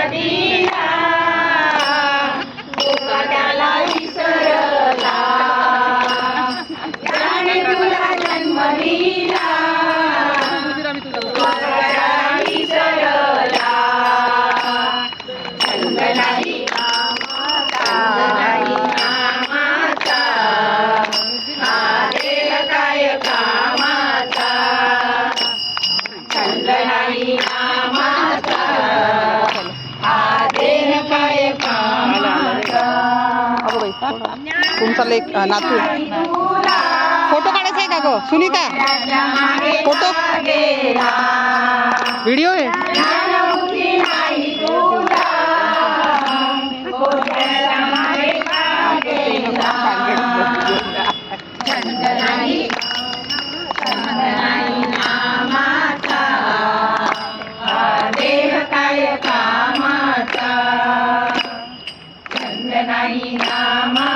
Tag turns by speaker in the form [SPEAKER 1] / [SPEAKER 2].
[SPEAKER 1] दिला तुका त्याला विसरला त्याने तुला जन्म दिला विसरला छंद नाही कामाचा आदेल काय कामाचा छंद नाही नामाचा आदेल काय कामाचा
[SPEAKER 2] तुमचा लेख नातू फोटो काढायचा आहे का गो सुनीता फोटो व्हिडिओ आहे
[SPEAKER 1] नाही तुला छंद नाही नामाचा देह काय कामाचा छंद नाही नामा